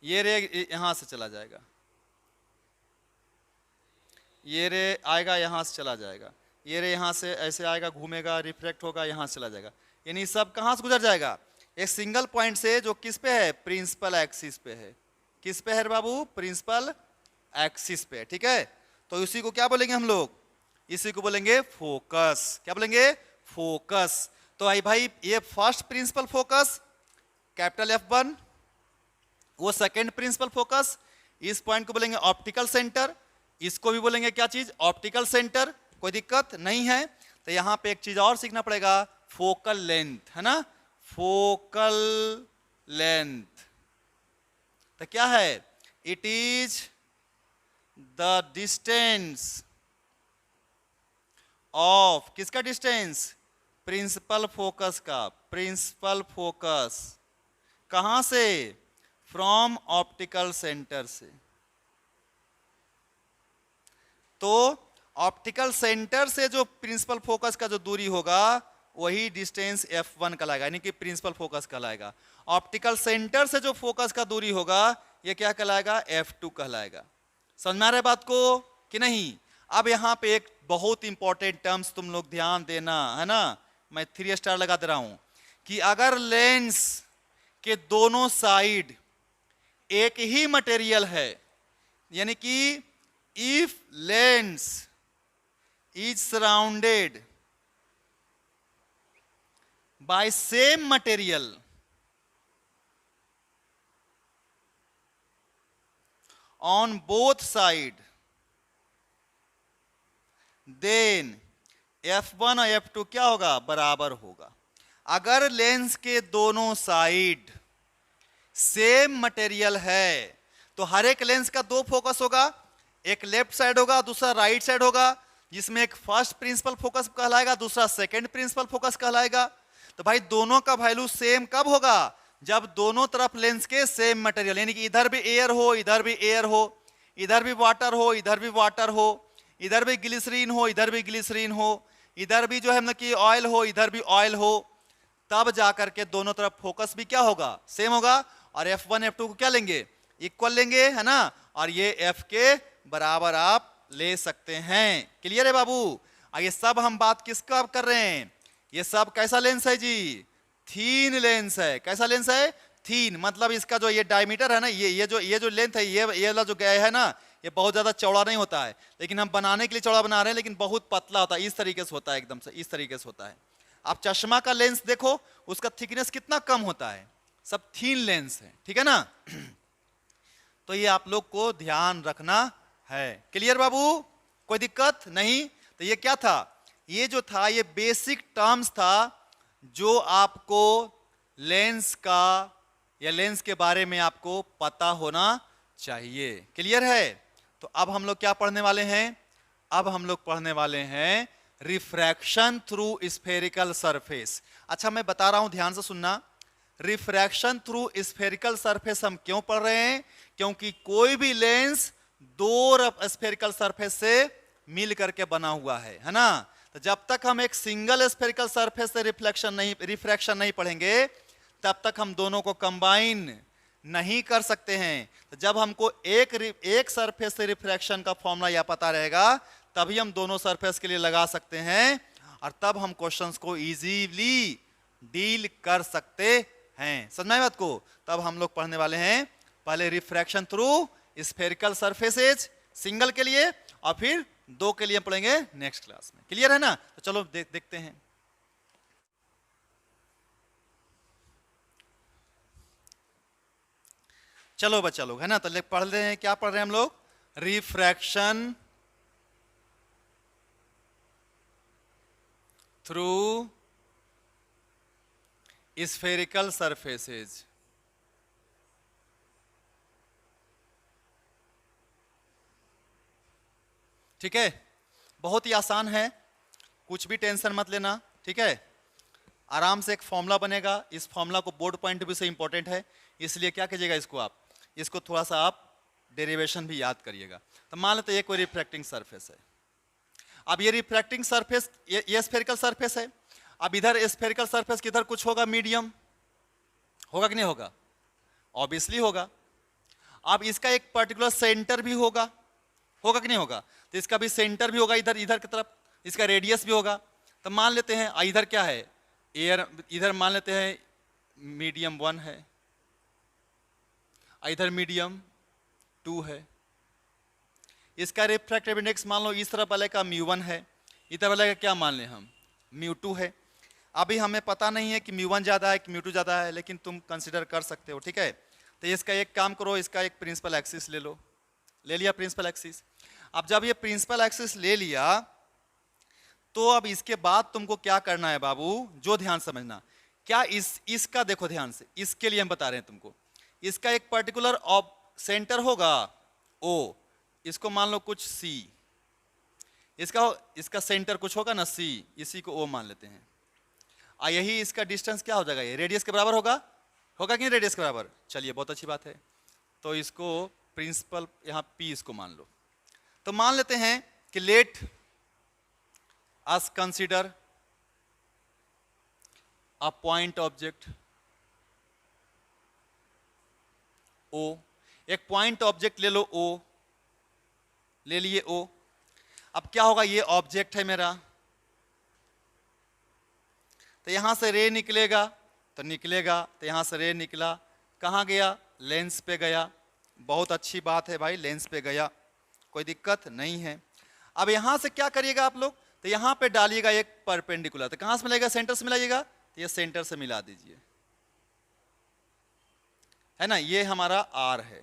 ये रे यहां से चला जाएगा, ये रे आएगा यहां से चला जाएगा, ये रे यहां से ऐसे आएगा घूमेगा रिफ्रैक्ट होगा यहां से चला जाएगा, यानी सब कहां से गुजर जाएगा, एक सिंगल पॉइंट से जो किस पे है, प्रिंसिपल एक्सिस पे है, किस पे है बाबू, प्रिंसिपल एक्सिस पे, ठीक है, तो इसी को क्या बोलेंगे हम लोग, इसी को बोलेंगे फोकस, क्या बोलेंगे, फोकस। तो आई भाई ये first principal focus capital F1, वो सेकंड प्रिंसिपल फोकस, इस पॉइंट को बोलेंगे ऑप्टिकल सेंटर, इसको भी बोलेंगे क्या चीज, ऑप्टिकल सेंटर, कोई दिक्कत नहीं है। तो यहां पे एक चीज और सीखना पड़ेगा, फोकल लेंथ, है ना, फोकल लेंथ, तो क्या है, it is the distance of, किसका डिस्टेंस, प्रिंसिपल फोकस का, प्रिंसिपल फोकस कहां से, फ्रॉम ऑप्टिकल सेंटर से, तो ऑप्टिकल सेंटर से जो प्रिंसिपल फोकस का जो दूरी होगा वही डिस्टेंस F1 कहलाएगा, यानी कि प्रिंसिपल फोकस कहलाएगा। ऑप्टिकल सेंटर से जो फोकस का दूरी होगा ये क्या कहलाएगा, F2 कहलाएगा। समझ में आ रहा है बात को कि नहीं। अब यहाँ पे एक बहुत इंपॉर्टेंट टर्म्स तुम लोग ध्यान देना, है ना, मैं 3 स्टार लगा दे रहा हूं कि अगर लेंस के दोनों साइड एक ही मटेरियल है, यानी कि if lens is surrounded by same material on both side, then F1 और F2 क्या होगा, बराबर होगा। अगर लेंस के दोनों साइड सेम मटेरियल है तो हर एक लेंस का 2 फोकस होगा, एक लेफ्ट साइड होगा दूसरा राइट साइड होगा, जिसमें एक फर्स्ट प्रिंसिपल फोकस कहलाएगा दूसरा सेकंड प्रिंसिपल फोकस कहलाएगा। तो भाई दोनों का वैल्यू सेम कब होगा, जब दोनों तरफ लेंस के सेम मटेरियल, यानी कि इधर भी एयर हो इधर भी एयर हो, इधर भी वाटर हो इधर भी वाटर हो, इधर भी ग्लिसरीन हो इधर भी ग्लिसरीन हो, इधर भी जो है मतलब कि ऑयल हो इधर भी ऑयल हो, तब जाकर के दोनों तरफ फोकस भी क्या होगा, सेम होगा। और F1 F2 को क्या लेंगे, इक्वल लेंगे, है ना, और ये F के बराबर आप ले सकते हैं। क्लियर है बाबू? ये सब हम बात किसका कर रहे हैं? ये सब कैसा लेंस है जी? थीन लेंस है। कैसा लेंस है? थीन। मतलब इसका जो ये डायमीटर है ना, ये जो लेंथ है, ये वाला जो गया है ना, ये बहुत ज्यादा चौड़ा नहीं होता है, लेकिन हम बनाने के लिए चौड़ा बना रहे हैं, लेकिन बहुत पतला होता है। इस तरीके से होता है, एकदम से इस तरीके से होता है। आप चश्मा का लेंस देखो, उसका थिकनेस कितना कम होता है, सब थीन लेंस है, ठीक है ना। तो ये आप लोग को ध्यान रखना है। क्लियर बाबू? कोई दिक्कत नहीं? तो ये क्या था? ये जो था ये बेसिक टर्म्स था जो आपको लेंस का या लेंस के बारे में आपको पता होना चाहिए। क्लियर है? तो अब हम लोग क्या पढ़ने वाले हैं? अब हम लोग पढ़ने वाले हैं रिफ्रैक्शन थ्रू स्फेरिकल सरफेस। अच्छा मैं बता रहा हूं, ध्यान से सुनना। रिफ्रैक्शन थ्रू स्फेरिकल सरफेस हम क्यों पढ़ रहे हैं? क्योंकि कोई भी लेंस दो स्फेरिकल सरफेस से मिल करके बना हुआ है ना। तो जब तक हम एक सिंगल स्फेरिकल सरफेस से रिफ्रैक्शन नहीं पढ़ेंगे, तब तक हम दोनों को कंबाइन नहीं कर सकते हैं। तो जब हमको एक सरफेस से रिफ्रैक्शन का फॉर्मूला या पता रहेगा, तभी हम दोनों सरफेस के लिए लगा सकते हैं, और तब हम क्वेश्चंस को इजीली डील कर सकते हैं। समझ में बात को? तब हम लोग पढ़ने वाले हैं पहले refraction through spherical surfaces single के लिए, और फिर दो के लिए पढ़ेंगे नेक्स्ट क्लास में। क्लियर है ना? तो चलो देखते हैं। चलो बच्चा लोग, है ना, तो पढ़ रहे हैं, क्या पढ़ रहे हैं हम लोग? Refraction through spherical surfaces. ठीक है, बहुत ही आसान है, कुछ भी टेंशन मत लेना। ठीक है, आराम से एक फॉर्मूला बनेगा। इस फॉर्मूला को बोर्ड पॉइंट भी से इंपॉर्टेंट है, इसलिए क्या कीजिएगा, इसको थोड़ा सा आप डेरिवेशन भी याद करिएगा। तो मान लेते ये कोई रिफ्रैक्टिंग सरफेस है। अब ये रिफ्रैक्टिंग सरफेस, ये स्फेरिकल सरफेस है। अब इधर स्फेरिकल सरफेस के इधर कुछ होगा, मीडियम होगा कि नहीं होगा? ऑब्वियसली होगा। अब इसका एक पर्टिकुलर सेंटर भी होगा कि नहीं होगा? तो इसका भी सेंटर भी होगा इधर की तरफ, इसका रेडियस भी होगा। तो मान लेते हैं इधर क्या है, एयर, इधर मान लेते हैं मीडियम 1 है, इधर मीडियम 2 है। इसका रिफ्रैक्टिव इंडेक्स मान लो इस तरफ वाले का μ1 है, इधर वाले का क्या मान लें हम, μ2 है। अभी हमें पता नहीं है कि μ1 ज़्यादा है कि μ2 ज़्यादा है, लेकिन तुम कंसिडर कर सकते हो। ठीक है, तो इसका एक काम करो, इसका एक प्रिंसिपल एक्सिस ले लो। ले लिया प्रिंसिपल एक्सिस। अब जब ये प्रिंसिपल एक्सिस ले लिया, तो अब इसके बाद तुमको क्या करना है बाबू, जो ध्यान समझना। क्या इसका देखो ध्यान से, इसके लिए हम बता रहे हैं तुमको। इसका एक पर्टिकुलर सेंटर होगा O, इसको मान लो कुछ C, इसका सेंटर कुछ होगा ना C, इसी को O मान लेते हैं। यही इसका डिस्टेंस क्या हो जाएगा, ये रेडियस के बराबर होगा कि नहीं रेडियस के बराबर? चलिए बहुत अच्छी बात है। तो इसको प्रिंसिपल यहाँ P इसको मान लो। तो मान लेते हैं कि let us consider a point object O। एक पॉइंट ऑब्जेक्ट ले लो O, ले लिए O। अब क्या होगा, ये ऑब्जेक्ट है मेरा, तो यहां से रे निकलेगा, तो यहां से रे निकला, कहां गया, लेंस पे गया। बहुत अच्छी बात है भाई, लेंस पे गया, कोई दिक्कत नहीं है। अब यहां से क्या करिएगा आप लोग, तो यहां पे डालिएगा एक परपेंडिकुलर। तो कहां से मिलेगा, सेंटर से मिलाइएगा, तो ये सेंटर से मिला दीजिए, है ना। ये हमारा R है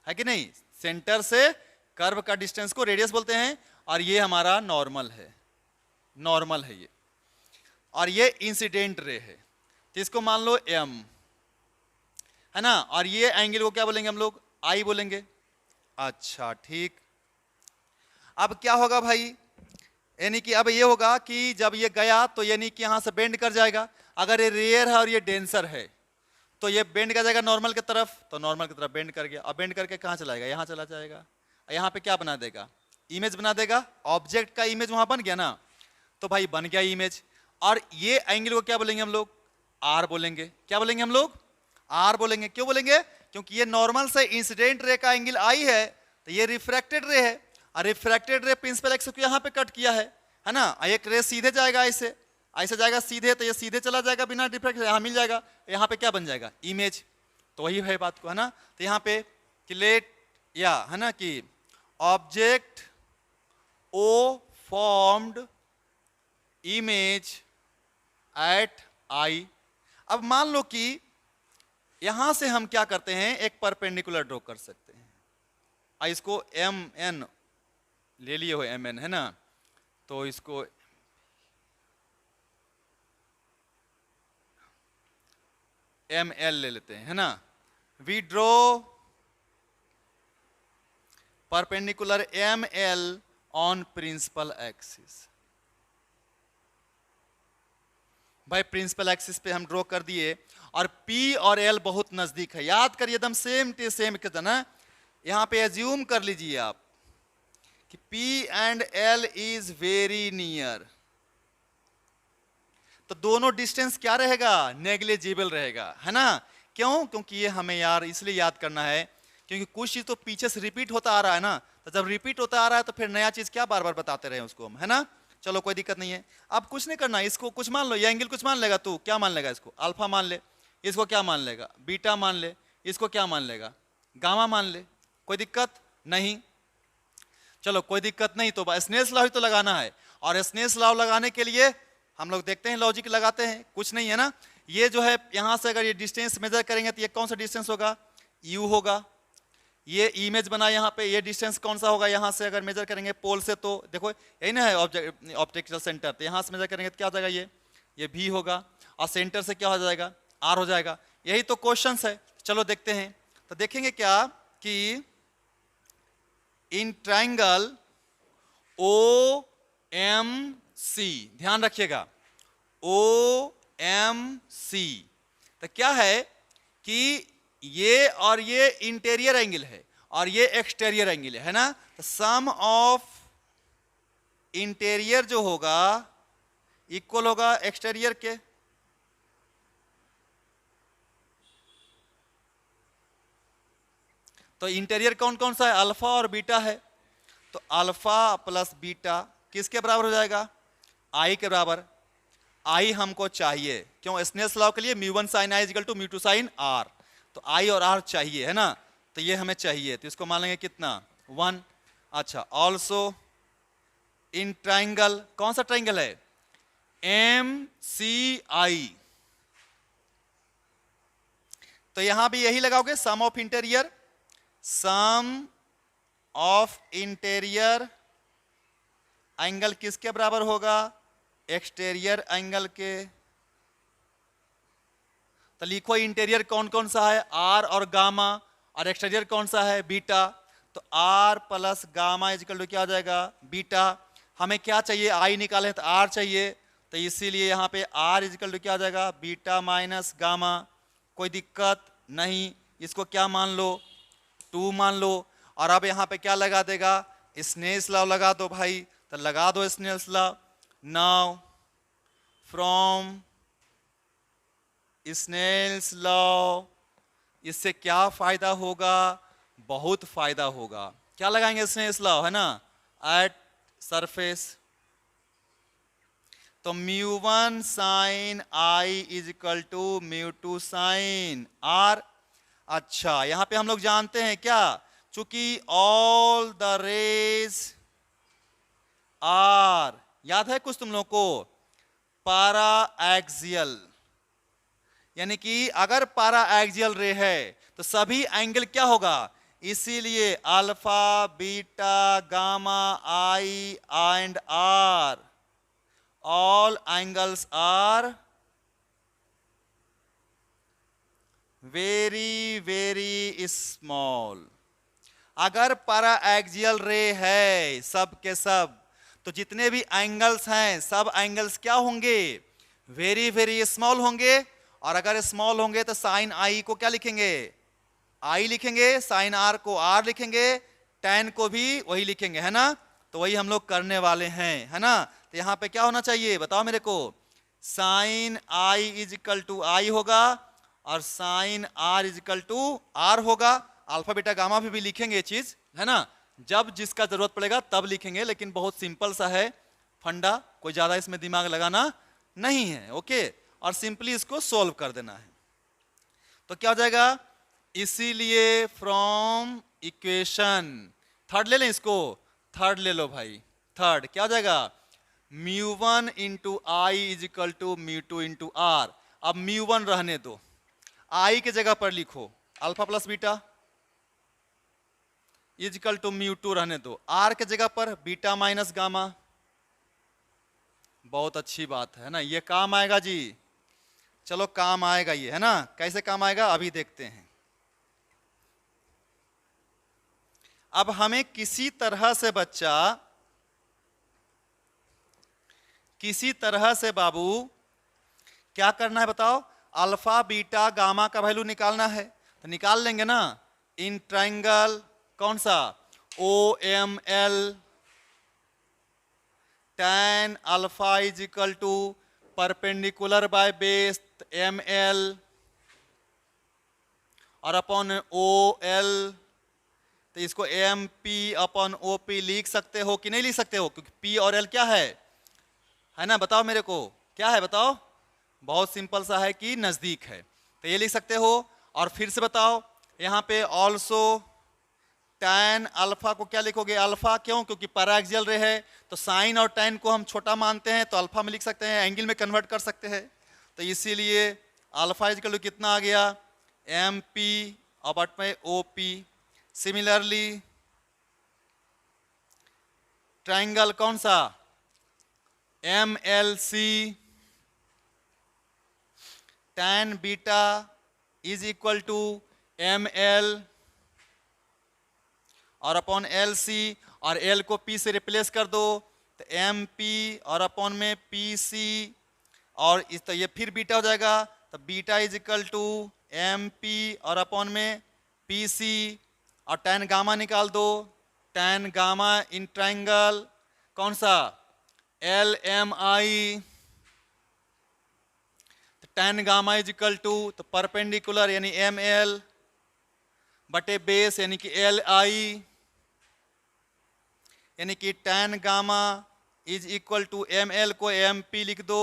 कि नहीं? सेंटर से कर्व का डिस्टेंस को रेडियस बोलते हैं, और ये हमारा नॉर्मल है ये, और ये इंसिडेंट रे है, तो इसको मान लो M, है ना। और ये एंगल को क्या बोलेंगे हम लोग, I बोलेंगे। अच्छा ठीक। अब क्या होगा भाई, यानी कि अब ये होगा कि जब ये गया तो यानी कि यहां से बेंड कर जाएगा। अगर ये रेयर है और ये डेंसर है, तो ये बेंड कर जाएगा नॉर्मल की तरफ, तो नॉर्मल की तरफ बेंड कर गया। अब बेंड करके कहां चला जाएगा, यहां चला जाएगा। यहां पे क्या बना देगा, इमेज बना देगा, ऑब्जेक्ट का इमेज वहां बन गया ना। तो भाई बन गया इमेज। और ये एंगल को क्या बोलेंगे हम लोग, R बोलेंगे। क्या बोलेंगे हम लोग, R बोलेंगे। क्यों बोलेंगे, क्योंकि ये नॉर्मल से इंसिडेंट रे का एंगल I है, तो ये रिफ्रैक्टेड रे है, और रिफ्रैक्टेड रे प्रिंसिपल एक्सिस को यहाँ पे कट किया है ना। एक रे सीधे जाएगा, ऐसे ऐसे जाएगा सीधे, तो ये सीधे चला जाएगा बिना रिफ्रैक्ट, यहाँ मिल जाएगा, यहाँ पे क्या बन जाएगा, इमेज। तो वही है बात को, है ना। तो यहाँ पे कि लेट या है ना कि object O formed image at I. अब मान लो कि यहां से हम क्या करते हैं, एक परपेंडिकुलर ड्रॉ कर सकते हैं। इसको एम एन ले लिए हो, एम एन है ना, तो इसको एम एल ले लेते हैं, है ना। We draw perpendicular M L on principal axis. भाई प्रिंसिपल एक्सिस पे हम ड्रॉ कर दिए, और P और L बहुत नजदीक है, याद करिए एकदम सेम टू सेम के ना। यहां पे एज्यूम कर लीजिए आप कि P and L is very near, तो दोनों डिस्टेंस क्या रहेगा, नेग्लिजिबल रहेगा, है ना। क्यों, क्योंकि ये हमें यार इसलिए याद करना है क्योंकि कुछ चीज तो पीछे से रिपीट होता आ रहा है ना, तो जब रिपीट होता आ रहा है तो फिर नया चीज क्या बार बार बताते रहे उसको हम, है ना। चलो कोई दिक्कत नहीं है, अब कुछ नहीं करना, इसको कुछ मान लो, ये एंगल कुछ मान लेगा, तू क्या मान लेगा, इसको अल्फा मान ले, इसको क्या मान लेगा, बीटा मान ले, इसको क्या मान लेगा, गामा मान ले, कोई दिक्कत नहीं। चलो कोई दिक्कत नहीं, तो स्नेल्स लॉ ही तो लगाना है, और स्नेल्स लॉ लगाने के लिए हम लोग देखते हैं, लॉजिक लगाते हैं, कुछ नहीं है ना। ये जो है यहां से अगर ये डिस्टेंस मेजर करेंगे तो ये कौन सा डिस्टेंस होगा, u होगा। ये इमेज बना यहाँ पे, ये डिस्टेंस कौन सा होगा, यहाँ से अगर मेजर करेंगे पोल से, तो देखो यही ना है ऑप्टिकल सेंटर, तो यहाँ से मेजर करेंगे तो क्या हो जाएगा, ये v होगा, और सेंटर से क्या हो जाएगा, r हो जाएगा। यही तो क्वेश्चन है, चलो देखते हैं। तो देखेंगे क्या कि in triangle O M C, ध्यान रखिएगा ओ एम सी, तो क्या है कि ये और ये इंटीरियर एंगल है और ये एक्सटीरियर एंगल है ना। तो सम ऑफ इंटीरियर जो होगा इक्वल होगा एक्सटीरियर के, तो इंटीरियर कौन कौन सा है, अल्फा और बीटा है, तो अल्फा प्लस बीटा किसके बराबर हो जाएगा, आई के बराबर। आई हमको चाहिए, क्यों, स्नेल्स लॉ के लिए μ1 sin i equal to μ2 sin r, तो आई और आर चाहिए, है ना। तो ये हमें चाहिए, तो इसको मान लेंगे कितना, 1। अच्छा, ऑल्सो इन ट्राइंगल, कौन सा ट्राइंगल है, एम सी आई, तो यहां भी यही लगाओगे, sum of interior, sum of interior angle किसके बराबर होगा, एक्सटीरियर एंगल के। तो लिखो इंटीरियर कौन कौन सा है, आर और गामा, और एक्सटीरियर कौन सा है, बीटा। तो R plus gamma equal to क्या हो जाएगा, बीटा। हमें क्या चाहिए, आई निकाले तो आर चाहिए, तो इसीलिए यहाँ पे आर इक्वल टू क्या हो जाएगा, बीटा माइनस गामा। कोई दिक्कत नहीं, इसको क्या मान लो, 2 मान लो। और अब यहाँ पे क्या लगा देगा, स्नेल्स लॉ लगा दो भाई, तो लगा दो Snell's law. Now from Snell's law इससे क्या फायदा होगा, बहुत फायदा होगा। क्या लगाएंगे स्नेल्स लॉ, है ना, एट सरफेस, तो μ1 sin i is equal to μ2 sin r। अच्छा, यहां पे हम लोग जानते हैं क्या, चूंकि ऑल द रेज आर, याद है कुछ तुम लोग को, पारा एक्सियल, यानी कि अगर पारा एक्सियल रे है तो सभी एंगल क्या होगा, इसीलिए alpha beta gamma I and R, all angles are very very small. अगर पारा एक्सियल रे है सब के सब, तो जितने भी एंगल्स हैं सब एंगल्स क्या होंगे, वेरी वेरी स्मॉल होंगे। और अगर स्मॉल होंगे तो साइन आई को क्या लिखेंगे, आई लिखेंगे, साइन आर को आर लिखेंगे, tan को भी वही लिखेंगे, है ना। तो वही हम लोग करने वाले हैं, है ना। तो यहाँ पे क्या होना चाहिए बताओ मेरे को, sine I is equal to I होगा और sine R is equal to R होगा। अल्फा बीटा गामा भी लिखेंगे ये चीज, है ना, जब जिसका जरूरत पड़ेगा तब लिखेंगे, लेकिन बहुत सिंपल सा है फंडा, कोई ज्यादा इसमें दिमाग लगाना नहीं है। ओके, और सिंपली इसको सोल्व कर देना है। तो क्या हो जाएगा, इसीलिए फ्रॉम इक्वेशन, थर्ड ले लें इसको, थर्ड ले लो भाई, थर्ड क्या हो जाएगा, μ1 into I is equal to μ2 into R. अब μ1 रहने दो, आई के जगह पर लिखो alpha plus beta is equal to μ2 रहने दो, आर के जगह पर बीटा माइनस गामा। बहुत अच्छी बात है ना, ये काम आएगा जी, चलो काम आएगा ये, है ना, कैसे काम आएगा अभी देखते हैं। अब हमें किसी तरह से बच्चा, किसी तरह से बाबू क्या करना है बताओ, अल्फा बीटा गामा का वैल्यू निकालना है। तो निकाल लेंगे ना, इन ट्राइंगल कौन सा, O M L tan alpha is equal to perpendicular by base M L और अपॉन ओ एल। तो इसको M P upon O P लिख सकते हो कि नहीं लिख सकते हो, क्योंकि पी और एल क्या है ना, बताओ मेरे को क्या है, बताओ, बहुत सिंपल सा है कि नजदीक है, तो ये लिख सकते हो। और फिर से बताओ यहाँ पे ऑल्सो tan अल्फा को क्या लिखोगे, अल्फा, क्यों, क्योंकि पैराक्सियल रे है, तो साइन और tan को हम छोटा मानते हैं तो अल्फा में लिख सकते हैं, एंगल में कन्वर्ट कर सकते हैं। तो इसीलिए अल्फा इक्वल टू कितना आ गया, एम पी और बट में ओ पी। सिमिलरली ट्राइंगल कौन सा, M L C tan beta is equal to M L और अपॉन एल सी, और एल को पी से रिप्लेस कर दो तो एम पी और अपॉन में पी सी, और इस तो ये फिर बीटा हो जाएगा, तो beta is equal to M P और अपॉन में पी सी, और tan गामा निकाल दो, tan गामा इन ट्राइंगल कौन सा, एल एम आई, तो tan gamma is equal to, तो परपेंडिकुलर यानी एम एल बटे बेस यानी कि एल आई, यानी कि tan gamma is equal to M L को एम पी लिख दो,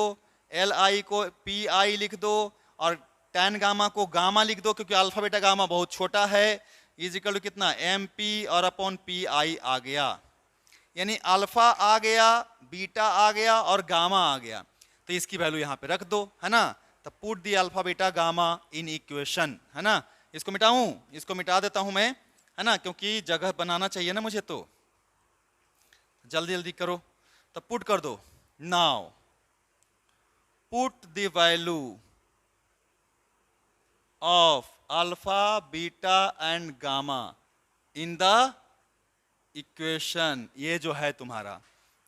एल आई को पी आई लिख दो, और tan गामा को गामा लिख दो क्योंकि अल्फा बीटा गामा बहुत छोटा है, इज इक्वल टू कितना, एम पी और अपॉन पी आई आ गया, यानी अल्फा आ गया, बीटा आ गया और गामा आ गया। तो इसकी वैल्यू यहाँ पे रख दो, है ना, तो put the alpha beta gamma in equation, है ना। इसको मिटाऊं, इसको मिटा देता हूं मैं, है ना, क्योंकि जगह बनाना चाहिए ना मुझे, तो जल्दी जल्दी करो, तो पुट कर दो। Now put the value of alpha beta and gamma in the equation, ये जो है तुम्हारा,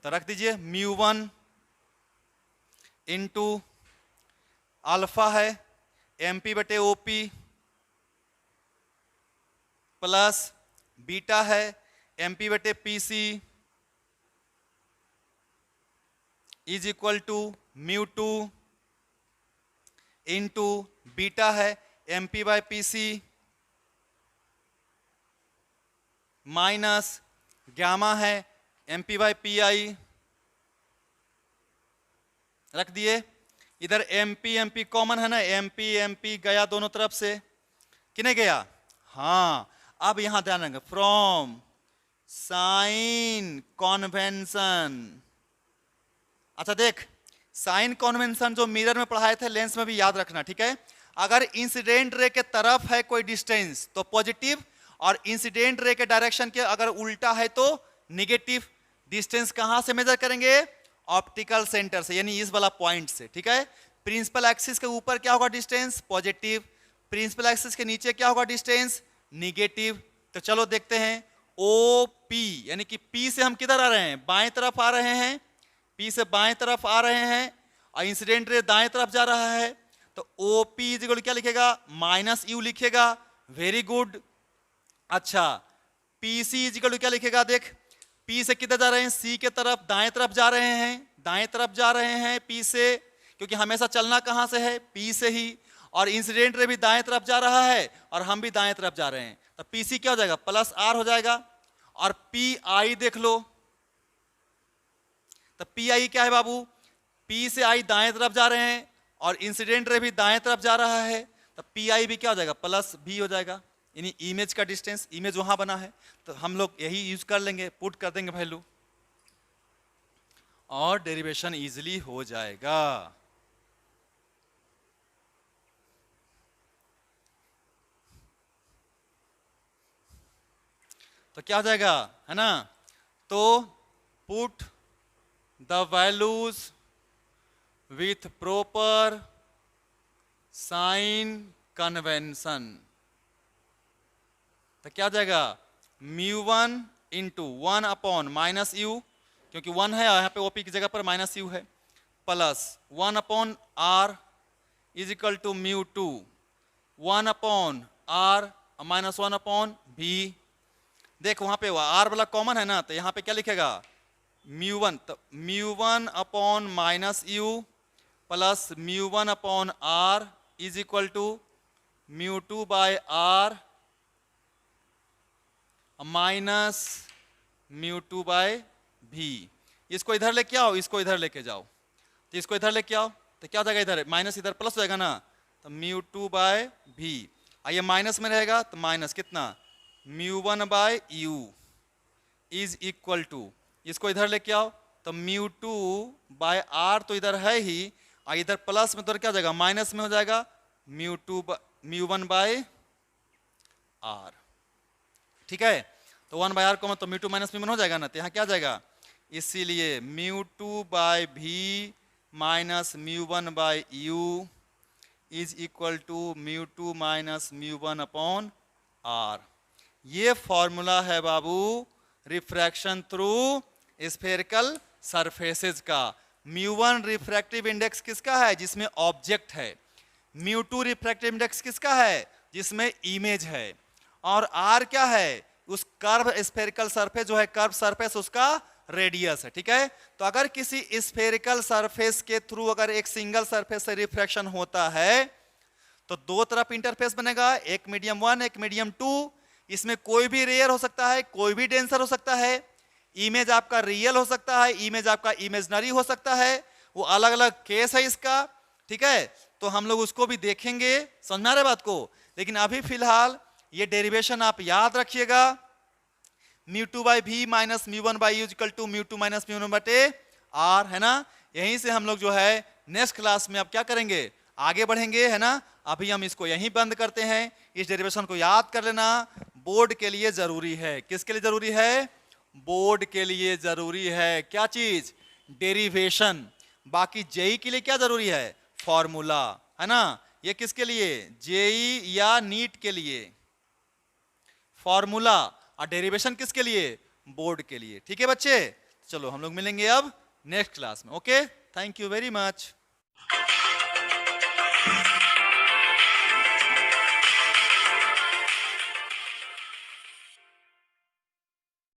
तो रख दीजिए μ1 इंटू अल्फा है एम पी बटे ओ पी प्लस बीटा है एम पी बटे P C is equal to μ2 into beta है M P by P C minus gamma है M P by P I, रख दिए। इधर एम पी कॉमन है ना, एम पी गया दोनों तरफ से कि नहीं गया, हाँ। अब यहां ध्यान रखेंगे, फ्रॉम साइन कॉन्वेंशन, अच्छा देख, साइन कॉन्वेंशन जो मिरर में पढ़ाए थे लेंस में भी याद रखना, ठीक है। अगर इंसिडेंट रे के तरफ है कोई डिस्टेंस तो पॉजिटिव, और इंसिडेंट रे के डायरेक्शन के अगर उल्टा है तो निगेटिव। डिस्टेंस कहां से मेजर करेंगे, ऑप्टिकल सेंटर से, यानी इस वाला पॉइंट से, ठीक है। प्रिंसिपल एक्सिस के ऊपर क्या होगा डिस्टेंस, पॉजिटिव, प्रिंसिपल एक्सिस के नीचे क्या होगा डिस्टेंस, निगेटिव। तो चलो देखते हैं, ओ पी यानी कि पी से हम किधर आ रहे हैं, बाएं तरफ आ रहे हैं, पी से बाएं तरफ आ रहे हैं, और इंसिडेंट रे दाएं तरफ जा रहा है, तो ओ पी क्या लिखेगा, माइनस यू लिखेगा, वेरी गुड। अच्छा, पी सी क्या लिखेगा, देख पी से किधर जा रहे हैं, सी के तरफ, दाएं तरफ जा रहे हैं, दाएं तरफ जा रहे हैं पी से, क्योंकि हमेशा चलना कहां से है, पी से ही, और इंसिडेंट रे भी दाएं तरफ जा रहा है और हम भी दाएं तरफ जा रहे हैं, तो पीसी क्या हो जाएगा, प्लस आर हो जाएगा। और पी आई देख लो, तो पी आई क्या है बाबू, पी से आई दाएं तरफ जा रहे हैं और इंसिडेंट रे भी दाएं तरफ जा रहा है, तो पी आई भी क्या हो जाएगा, प्लस भी हो जाएगा, यानी इमेज का डिस्टेंस, इमेज वहां बना है तो हम लोग यही यूज कर लेंगे, पुट कर देंगे वैल्यू और डेरिवेशन इजीली हो जाएगा। तो क्या हो जाएगा, है ना, तो put the values with proper sign convention, तो क्या हो जाएगा, μ1 इंटू 1 अपॉन माइनस यू, क्योंकि 1 है यहाँ पे ओपी की जगह पर माइनस यू है, plus 1 upon R is equal to μ2, 1 upon R minus 1 upon v. देख वहां पे आर वाला कॉमन है ना, तो यहाँ पे क्या लिखेगा, μ1, तो μ1 upon minus U plus μ1 upon R is equal to μ2 by R minus μ2 by v. इसको इधर लेके आओ, इसको इधर लेके जाओ, तो इसको इधर लेके आओ तो क्या हो जाएगा, इधर माइनस इधर प्लस हो जाएगा ना, तो μ2 बाय भी, आइए माइनस में रहेगा तो माइनस कितना, μ1 by U is equal to, इसको इधर लेके आओ तो μ2 बाय आर तो इधर है ही, और इधर प्लस में तो क्या हो जाएगा, माइनस में हो जाएगा μ1 बाय आर, ठीक है। तो 1 बाय आर को तो μ2 माइनस μ1 हो जाएगा ना, तो यहाँ क्या आ जाएगा, इसीलिए μ2 by v minus μ1 by U is equal to μ2 minus μ1 upon R. ये फॉर्मूला है बाबू रिफ्रैक्शन थ्रू स्फेरिकल सरफेसेस का। μ1 रिफ्रैक्टिव इंडेक्स किसका है, जिसमें ऑब्जेक्ट है, μ2 रिफ्रैक्टिव इंडेक्स किसका है, जिसमें इमेज है, और r क्या है, उस कर्व स्फेरिकल सरफेस जो है, कर्व सरफेस उसका रेडियस है, ठीक है। तो अगर किसी स्फेरिकल सरफेस के थ्रू अगर एक सिंगल सरफेस से रिफ्रैक्शन होता है तो दो तरफ इंटरफेस बनेगा, एक मीडियम 1 एक मीडियम 2, इसमें कोई भी रेयर हो सकता है, कोई भी डेंसर हो सकता है, इमेज आपका रियल हो सकता है, इमेज आपका इमेजनरी हो सकता है, वो अलग अलग केस है इसका, ठीक है। तो हम लोग उसको भी देखेंगे, समझ में आ रहा है बात को। लेकिन अभी फिलहाल ये डेरिवेशन आप याद रखिएगा, μ2 by v minus μ1 by U equal to μ2 minus μ1 बटे आर, है ना। यहीं से हम लोग जो है नेक्स्ट क्लास में अब क्या करेंगे, आगे बढ़ेंगे, है ना। अभी हम इसको यहीं बंद करते हैं। इस डेरिवेशन को याद कर लेना, बोर्ड के लिए जरूरी है। किसके लिए जरूरी है, बोर्ड के लिए जरूरी है। क्या चीज, डेरिवेशन। बाकी जेई के लिए क्या जरूरी है, फॉर्मूला, है ना। ये किसके लिए, जेई या नीट के लिए फॉर्मूला, और डेरिवेशन किसके लिए, बोर्ड के लिए, ठीक है बच्चे। चलो हम लोग मिलेंगे अब नेक्स्ट क्लास में। Okay, thank you very much.